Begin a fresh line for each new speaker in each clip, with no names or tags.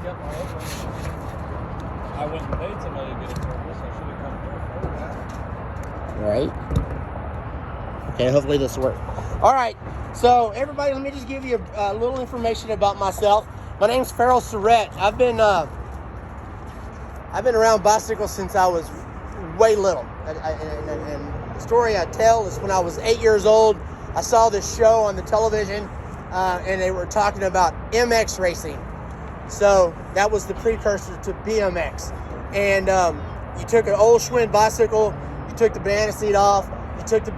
kept my open. I went and paid somebody to get it for me, so I should have come here for that.
Right. Okay, hopefully this will work. All right, so everybody, let me just give you a little information about myself. My name's Farrell Surrett. I've been around bicycles since I was way little. And the story I tell is when I was 8 years old, I saw this show on the television, and they were talking about MX racing. So that was the precursor to BMX. And you took an old Schwinn bicycle, you took the banana seat off, you took the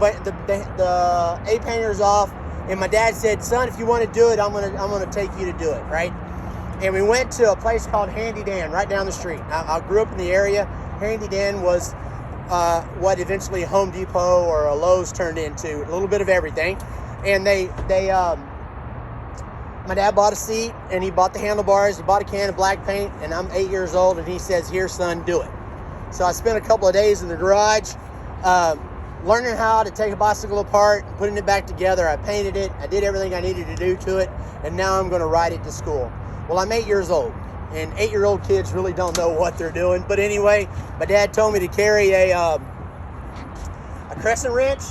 A-painters off, and my dad said, son, if you want to do it, I'm gonna take you to do it, right? And we went to a place called Handy Dan right down the street. I grew up in the area. Handy Dan was what eventually Home Depot or a Lowe's turned into, a little bit of everything. And my dad bought a seat, and he bought the handlebars, he bought a can of black paint, and I'm 8 years old, and he says, here, son, do it. So I spent a couple of days in the garage learning how to take a bicycle apart and putting it back together. I painted it, I did everything I needed to do to it, and now I'm going to ride it to school. Well, I'm 8 years old, and 8-year-old kids really don't know what they're doing. But anyway, my dad told me to carry a crescent wrench,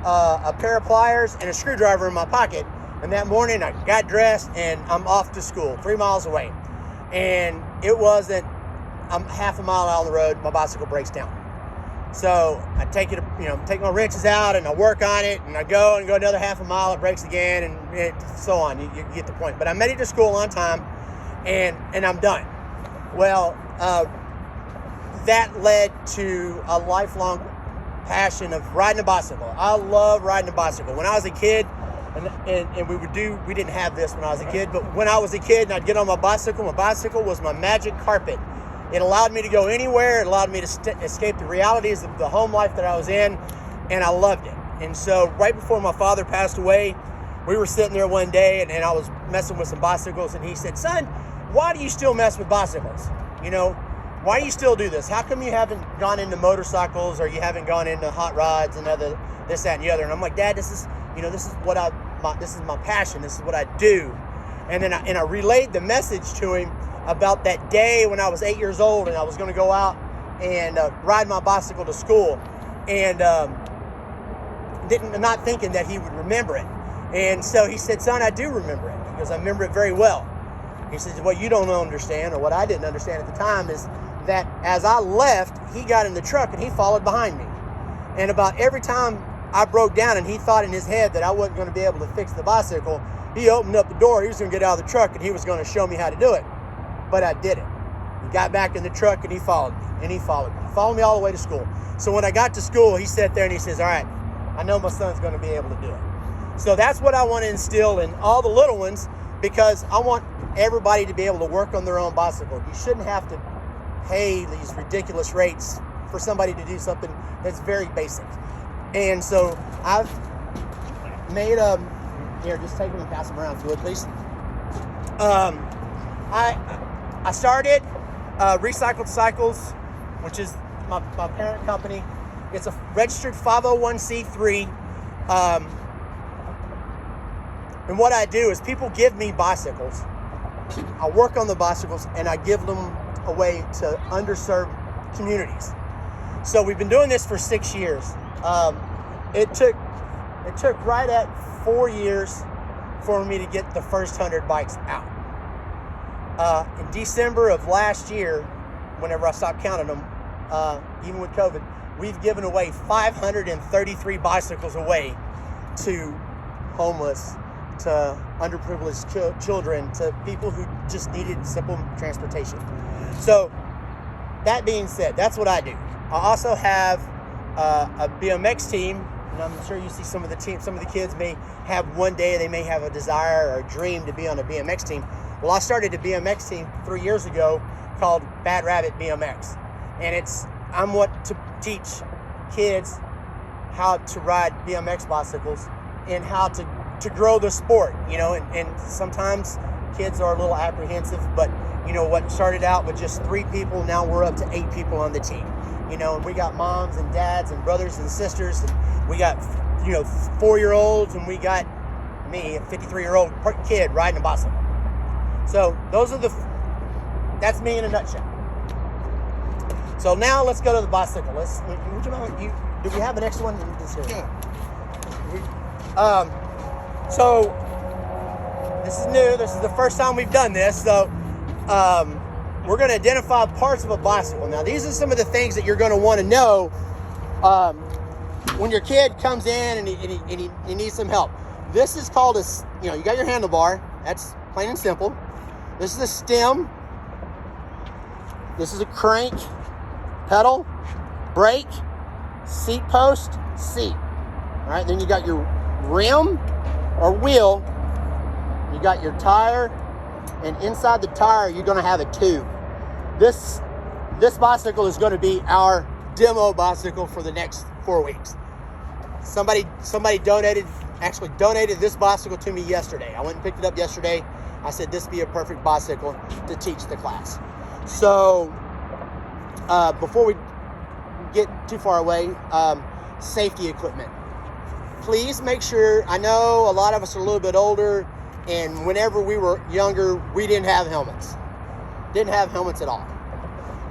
a pair of pliers, and a screwdriver in my pocket. And that morning, I got dressed, and I'm off to school, 3 miles away. And it wasn't, I'm half a mile out on the road, my bicycle breaks down. So I take my wrenches out, and I work on it, and I go another half a mile, it breaks again, and so on. You get the point. But I made it to school on time, and I'm done. Well, that led to a lifelong passion of riding a bicycle. I love riding a bicycle. When I was a kid, and we didn't have this when I was a kid, but when I was a kid and I'd get on my bicycle was my magic carpet. It allowed me to go anywhere. It allowed me to escape the realities of the home life that I was in, and I loved it. And so right before my father passed away, we were sitting there one day, and I was messing with some bicycles, and he said, son, why do you still mess with bicycles? Why do you still do this? How come you haven't gone into motorcycles, or you haven't gone into hot rods and other this, that, and the other? And I'm like, Dad, this is my passion. This is what I do. And then I relayed the message to him about that day when I was 8 years old, and I was going to go out and ride my bicycle to school, and not thinking that he would remember it. And so he said, son, I do remember it. He goes, I remember it very well. He says, what you don't understand, or what I didn't understand at the time, is that as I left, he got in the truck and he followed behind me. And about every time I broke down and he thought in his head that I wasn't going to be able to fix the bicycle, he opened up the door, he was going to get out of the truck, and he was going to show me how to do it. But I did it. He got back in the truck and he followed me, and he followed me. He followed me all the way to school. So when I got to school, he sat there and he says, all right, I know my son's going to be able to do it. So that's what I want to instill in all the little ones, because I want everybody to be able to work on their own bicycle. You shouldn't have to pay these ridiculous rates for somebody to do something that's very basic. And so I've made here, just take them and pass them around if you would, please. I started Recycled Cycles, which is my parent company. It's a registered 501c3. And what I do is people give me bicycles. I work on the bicycles and I give them away to underserved communities. So we've been doing this for 6 years. It took right at 4 years for me to get the first 100 bikes out. In December of last year, whenever I stopped counting them, even with COVID, we've given away 533 bicycles away to homeless, to underprivileged children, to people who just needed simple transportation. So that being said, that's what I do. I also have a BMX team, and I'm sure you see some of the kids may have one day, they may have a desire or a dream to be on a BMX team. Well, I started a BMX team 3 years ago called Bad Rabbit BMX, and I'm what to teach kids how to ride BMX bicycles and how to grow the sport, and sometimes kids are a little apprehensive, but what started out with just 3 people, now we're up to 8 people on the team, and we got moms and dads and brothers and sisters, and we got 4-year-olds, and we got me, a 53-year-old kid riding a bicycle. So those are that's me in a nutshell. So now let's go to the bicycle. Do we have an extra one?
Yeah.
So this is new. This is the first time we've done this. So we're going to identify parts of a bicycle. Now, these are some of the things that you're going to want to know when your kid comes in and he needs some help. This is called you got your handlebar. That's plain and simple. This is a stem. This is a crank, pedal, brake, seat post, seat. All right, then you got your rim or wheel. You got your tire, and inside the tire, you're going to have a tube. This bicycle is going to be our demo bicycle for the next 4 weeks. Somebody donated this bicycle to me yesterday. I went and picked it up yesterday. I said this would be a perfect bicycle to teach the class. So before we get too far away, safety equipment. Please make sure, I know a lot of us are a little bit older, and whenever we were younger, we didn't have helmets. Didn't have helmets at all.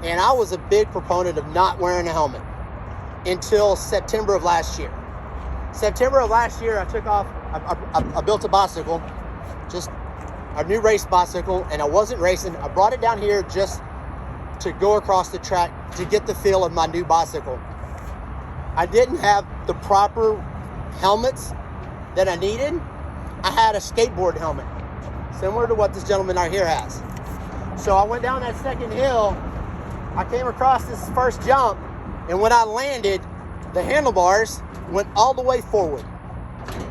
And I was a big proponent of not wearing a helmet until September of last year. September of last year, I took off, I built a bicycle, just a new race bicycle, and I wasn't racing. I brought it down here just to go across the track to get the feel of my new bicycle. I didn't have the proper helmets that I needed. I had a skateboard helmet, similar to what this gentleman right here has. So I went down that second hill, I came across this first jump, and when I landed, the handlebars went all the way forward.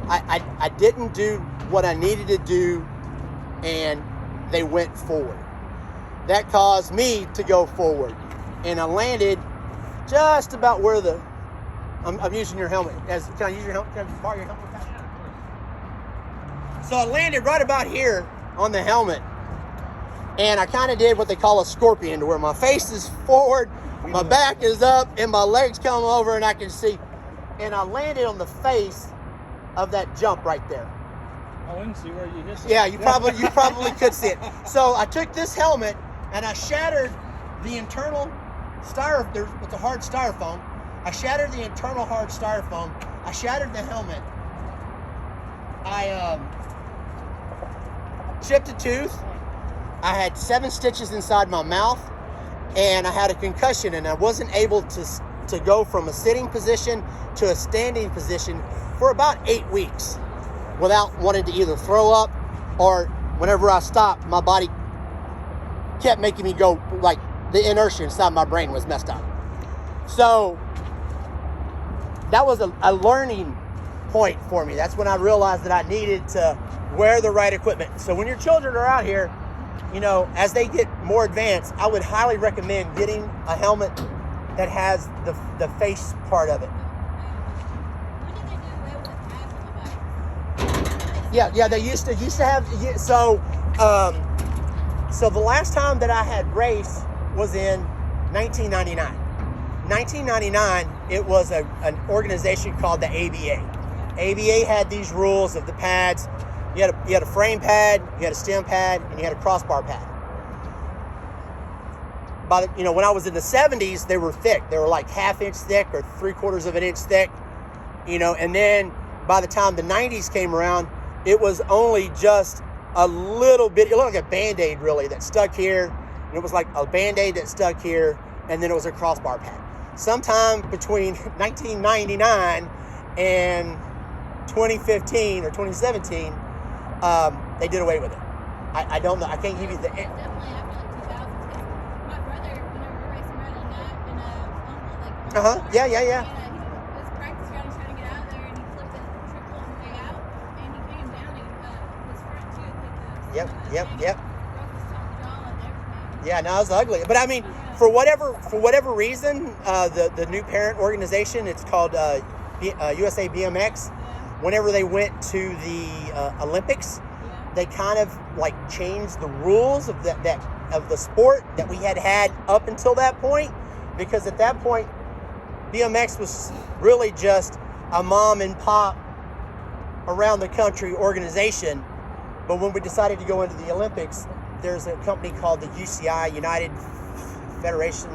I didn't do what I needed to do, and they went forward. That caused me to go forward, and I landed just about where I'm using your helmet. Can I use your helmet? Can I borrow your helmet? So I landed right about here on the helmet, and I kind of did what they call a scorpion, to where my face is forward, my back is up, and my legs come over, and I can see. And I landed on the face of that jump right there.
I didn't see where you hit it.
Yeah, you probably could see it. So I took this helmet and I shattered the internal styrofoam. It's a hard styrofoam. I shattered the internal hard styrofoam. I shattered the helmet. I chipped a tooth. I had 7 stitches inside my mouth, and I had a concussion, and I wasn't able to go from a sitting position to a standing position for about 8 weeks without wanting to either throw up, or whenever I stopped, my body kept making me go, like the inertia inside my brain was messed up. So that was a learning point for me. That's when I realized that I needed to wear the right equipment. So when your children are out here, as they get more advanced, I would highly recommend getting a helmet that has the face part of it. Yeah, they used to have. So the last time that I had race was in 1999. 1999, it was an organization called the ABA. ABA had these rules of the pads. You had a frame pad, you had a stem pad, and you had a crossbar pad. When I was in the 70s, they were thick. They were like 1/2 inch thick or 3/4 of an inch thick. And then by the time the 90s came around, it was only just a little bit. It looked like a Band-Aid, really, that stuck here. And it was like a Band-Aid that stuck here, and then it was a crossbar pad. Sometime between 1999 and 2015 or 2017, they did away with it. I don't know. I can't give you the.
Definitely after like 2000s. My brother, whenever we were racing around on that, in a
Yeah.
He was practice ground, trying to get out there, and he flipped it triple on the way out, and he came down and his front tooth hit the.
Yep.
Broke his top jaw and everything.
Yeah, no, it's ugly. But I mean, for whatever reason, the new parent organization, it's called USA BMX. Whenever they went to the Olympics, they kind of like changed the rules of of the sport that we had up until that point, because at that point, BMX was really just a mom and pop around the country organization. But when we decided to go into the Olympics, there's a company called the UCI, United Federation,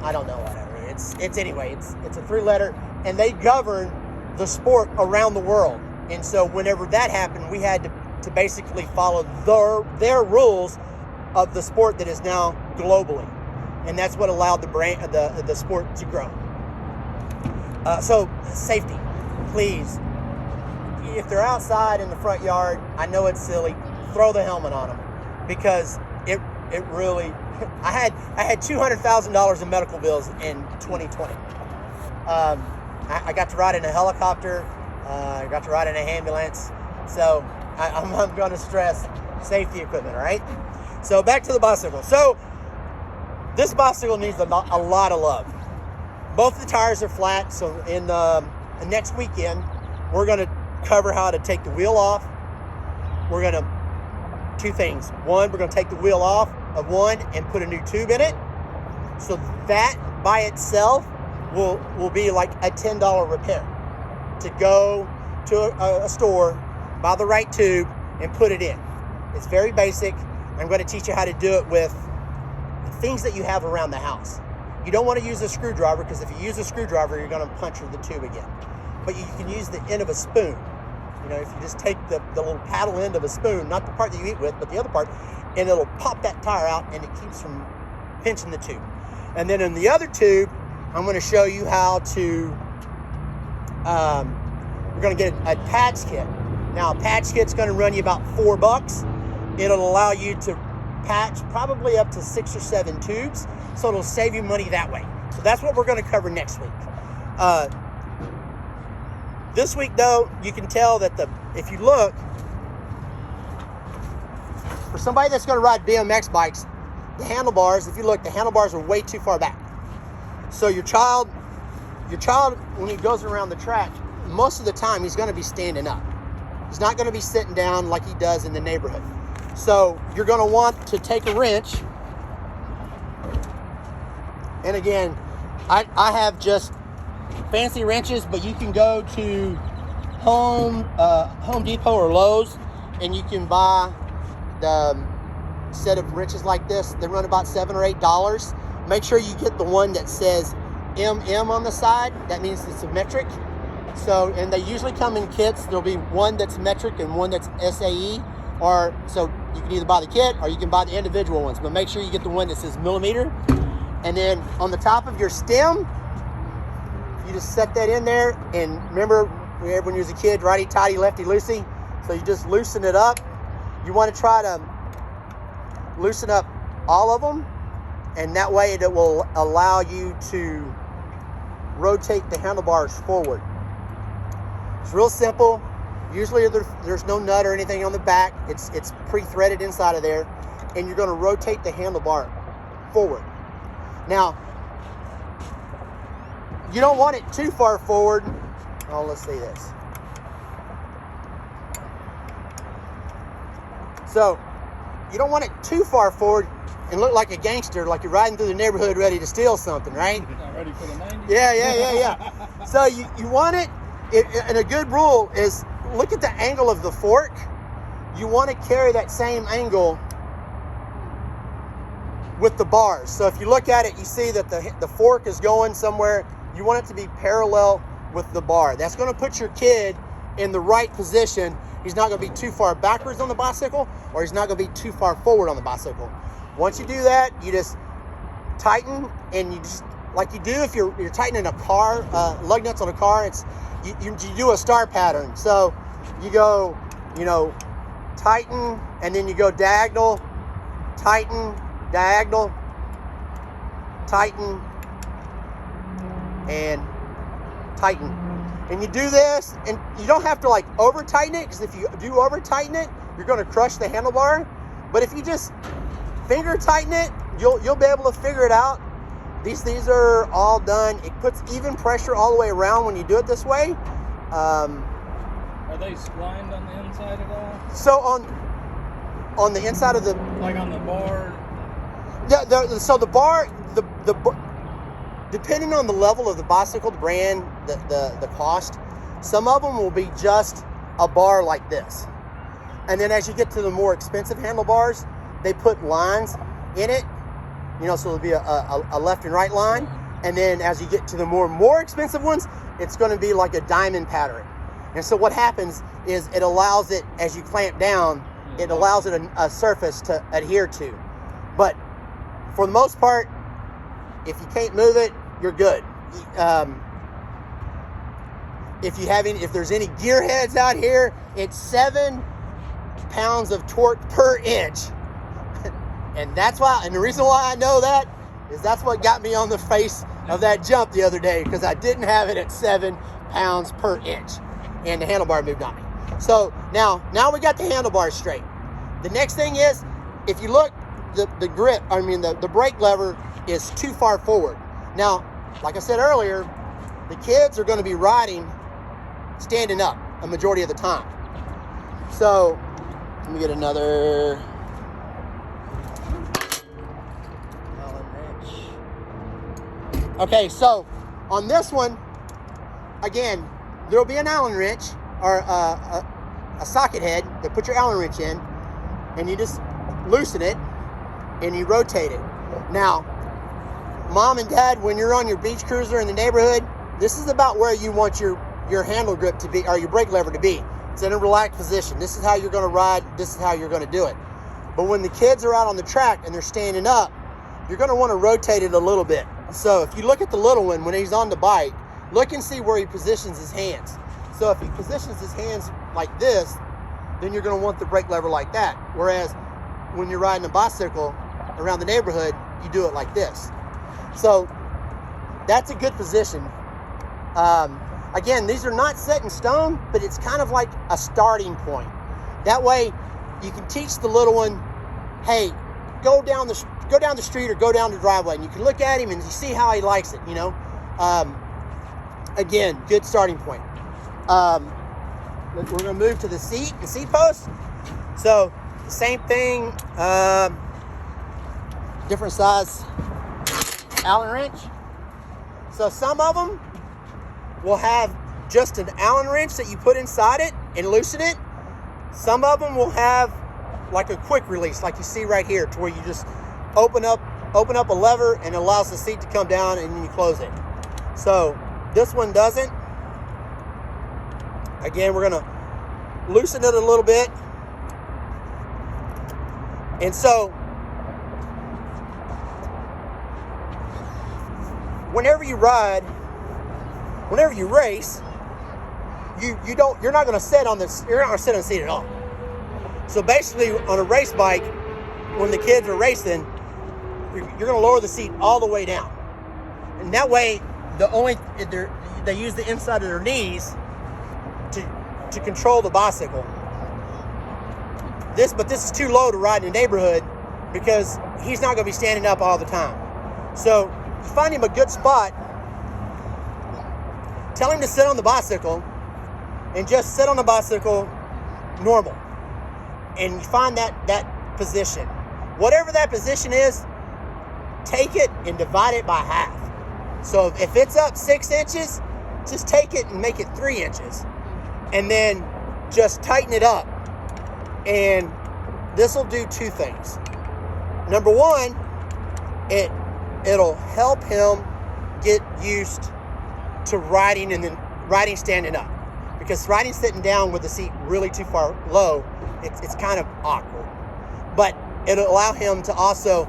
I don't know, whatever. It's anyway, it's a 3-letter, and they govern the sport around the world. And so whenever that happened, we had to basically follow their rules of the sport that is now globally. And that's what allowed the sport to grow. So safety, please. If they're outside in the front yard, I know it's silly, throw the helmet on them, because it really, I had $200,000 in medical bills in 2020. I got to ride in a helicopter, I got to ride in an ambulance, so I'm going to stress safety equipment, all right? So back to the bicycle. So this bicycle needs a lot of love. Both the tires are flat, so in the next weekend, we're going to cover how to take the wheel off. We're going to, 2 things. One, we're going to take the wheel off of one and put a new tube in it. So that by itself will be like a $10 repair. To go to a store, buy the right tube, and put it in. It's very basic. I'm going to teach you how to do it with things that you have around the house. You don't want to use a screwdriver, because if you use a screwdriver, you're going to puncture the tube again. But you can use the end of a spoon. You know, if you just take the little paddle end of a spoon, not the part that you eat with, but the other part, and it'll pop that tire out, and it keeps from pinching the tube. And then in the other tube, I'm going to show you how to, we're going to get a patch kit. Now, a patch kit's going to run you about $4. It'll allow you to patch probably up to 6 or 7 tubes, so it'll save you money that way. So that's what we're going to cover next week. This week, though, you can tell that if you look, for somebody that's going to ride BMX bikes, the handlebars, if you look, the handlebars are way too far back. So your child, when he goes around the track, most of the time he's going to be standing up. He's not going to be sitting down like he does in the neighborhood. So you're going to want to take a wrench. And again, I have just fancy wrenches, but you can go to Home Depot or Lowe's, and you can buy the set of wrenches like this. They run about $7 or $8. Make sure you get the one that says MM on the side. That means it's a metric. So, and they usually come in kits. There'll be one that's metric and one that's SAE. Or so you can either buy the kit or you can buy the individual ones. But make sure you get the one that says millimeter. And then on the top of your stem, you just set that in there. And remember, when you was a kid, righty-tighty, lefty-loosey. So you just loosen it up. You want to try to loosen up all of them. And that way it will allow you to rotate the handlebars forward. It's real simple. Usually there's no nut or anything on the back. It's pre-threaded inside of there. And you're going to rotate the handlebar forward. Now, you don't want it too far forward. Oh, let's see this. So, you don't want it too far forward and look like a gangster, like you're riding through the neighborhood ready to steal something, right?
Not ready for the 90s?
Yeah. So you want it, and a good rule is look at the angle of the fork. You want to carry that same angle with the bars. So if you look at it, you see that the fork is going somewhere. You want it to be parallel with the bar. That's going to put your kid in the right position. He's not going to be too far backwards on the bicycle, or he's not going to be too far forward on the bicycle. Once you do that, you just tighten, and you just, like you do if you're tightening a car, lug nuts on a car, it's you do a star pattern. So you go, tighten, and then you go diagonal, tighten, diagonal, tighten, and tighten. And you do this, and you don't have to like over tighten it, because if you do over tighten it, you're going to crush the handlebar. But if you just finger tighten it, you'll be able to figure it out. These are all done. It puts even pressure all the way around when you do it this way.
Are they splined on the inside at all?
So on the inside of the,
like on the bar?
So the bar, the depending on the level of the bicycle, the brand, the cost, some of them will be just a bar like this. And then as you get to the more expensive handlebars, they put lines in it, you know, so there'll be a left and right line. And then as you get to the more expensive ones, it's going to be like a diamond pattern. And so what happens is it allows it, as you clamp down, it allows it a surface to adhere to. But for the most part, if you can't move it, you're good. If there's any gearheads out here, it's 7 pounds of torque per inch. And that's why, and the reason why I know that is that's what got me on the face of that jump the other day, because I didn't have it at 7 pounds per inch and the handlebar moved on me. So now we got the handlebars straight. The next thing is, if you look, the grip, the brake lever is too far forward. Now, like I said earlier, the kids are going to be riding standing up a majority of the time. So let me get another Allen wrench. Okay, so on this one, again, there'll be an Allen wrench or a socket head that put your Allen wrench in, and you just loosen it and you rotate it. Now, Mom and Dad, when you're on your beach cruiser in the neighborhood, this is about where you want your handle grip to be, or your brake lever to be. It's in a relaxed position. This is how you're going to ride. This is how you're going to do it. But when the kids are out on the track and they're standing up, you're going to want to rotate it a little bit. So if you look at the little one, when he's on the bike, look and see where he positions his hands. So if he positions his hands like this, then you're going to want the brake lever like that. Whereas when you're riding a bicycle around the neighborhood, you do it like this. So that's a good position. Again, these are not set in stone, but it's kind of like a starting point. That way you can teach the little one, hey, go down the street or go down the driveway, and you can look at him and you see how he likes it, you know. Again, good starting point. We're going to move to the seat post. So same thing, different size Allen wrench. So some of them will have just an Allen wrench that you put inside it and loosen it. Some of them will have like a quick release, like you see right here, to where you just open up a lever and it allows the seat to come down and then you close it. So this one doesn't. Again, we're gonna loosen it a little bit. And so whenever you ride, whenever you race, you're not going to sit on the seat at all. So basically, on a race bike, when the kids are racing, you're going to lower the seat all the way down, and that way, they use the inside of their knees to control the bicycle. But this is too low to ride in the neighborhood because he's not going to be standing up all the time. So you find him a good spot. Tell him to sit on the bicycle and just sit on the bicycle normal. And you find that position. Whatever that position is, take it and divide it by half. So if it's up 6 inches, just take it and make it 3 inches. And then just tighten it up. And this will do 2 things. Number one, it'll help him get used to riding and then riding standing up, because riding sitting down with the seat really too far low, it's kind of awkward. But it'll allow him to also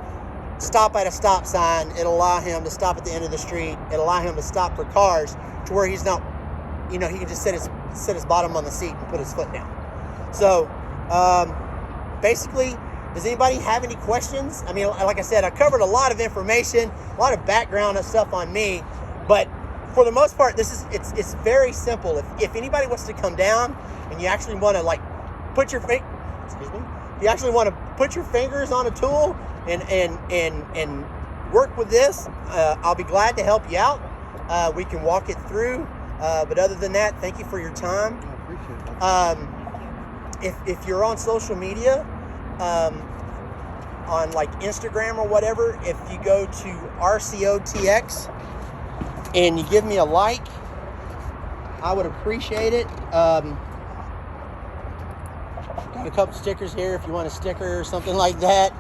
stop at a stop sign. It'll allow him to stop at the end of the street. It'll allow him to stop for cars to where he's not, he can just sit his bottom on the seat and put his foot down. So basically, does anybody have any questions? I mean, like I said, I covered a lot of information, a lot of background and stuff on me, but for the most part, it's very simple. If anybody wants to come down and you actually want to put your you actually want to put your fingers on a tool and work with this, I'll be glad to help you out. We can walk it through. But other than that, thank you for your time.
I appreciate it.
If you're on social media, on like Instagram or whatever, if you go to RCOTX and you give me a like, I would appreciate it. God a couple stickers here if you want a sticker or something like that.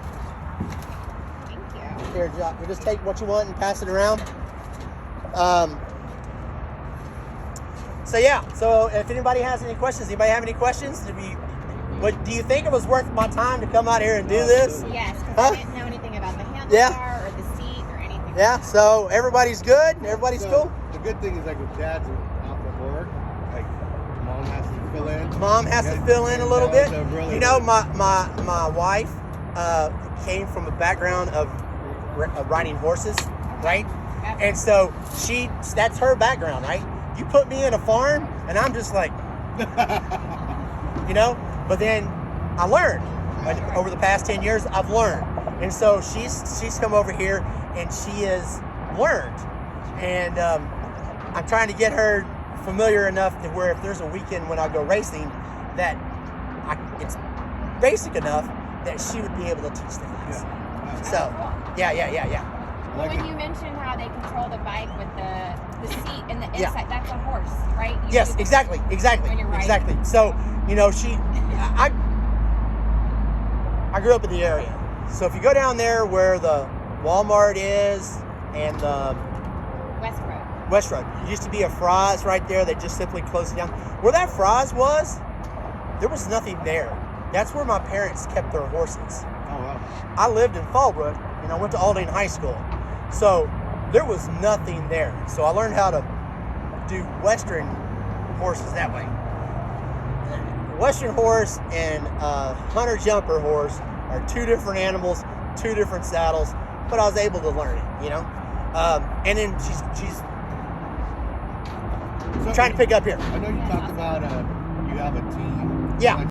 Thank you.
Here, we'll just take what you want and pass it around. So yeah, so if anybody has any questions, anybody have any questions? Do you think it was worth my time to come out here and do this?
Yes, because
Huh?
I didn't know anything about the handlebar
Yeah.
or the seat or anything.
Yeah, so everybody's good? Everybody's
So,
cool?
The good thing is like with dad's out for work, like mom has to fill in.
Mom has to
Yeah,
fill in a little
that
bit.
was a really
You know,
good-
my wife came from a background of riding horses, right? And so that's her background, right? You put me in a farm and I'm just like, you know, but then I learned. Like, over the past 10 years, I've learned. And so she's come over here and she has learned. And I'm trying to get her familiar enough to where if there's a weekend when I go racing, that it's basic enough that she would be able to teach the class.
Yeah.
So, yeah.
Well,
Like
when
it.
you mentioned how they control the bike with the seat and the inside,
Yeah.
that's a horse, right? You
Yes,
do the-
exactly.
When you're riding.
Exactly. So, you know, I grew up in the area. So if you go down there where the Walmart is and the
West Road.
West Road, it used to be a Fry's right there. They just simply closed it down. Where that Fry's was, there was nothing there. That's where my parents kept their horses.
Oh wow.
I lived in Fallbrook and I went to Aldine High School. So there was nothing there. So I learned how to do Western horses that way. Western horse and hunter jumper horse are two different animals, two different saddles, but I was able to learn it, you know? And then she's
So
trying to pick up here.
I know you talked about you have a team.
Yeah.
Like,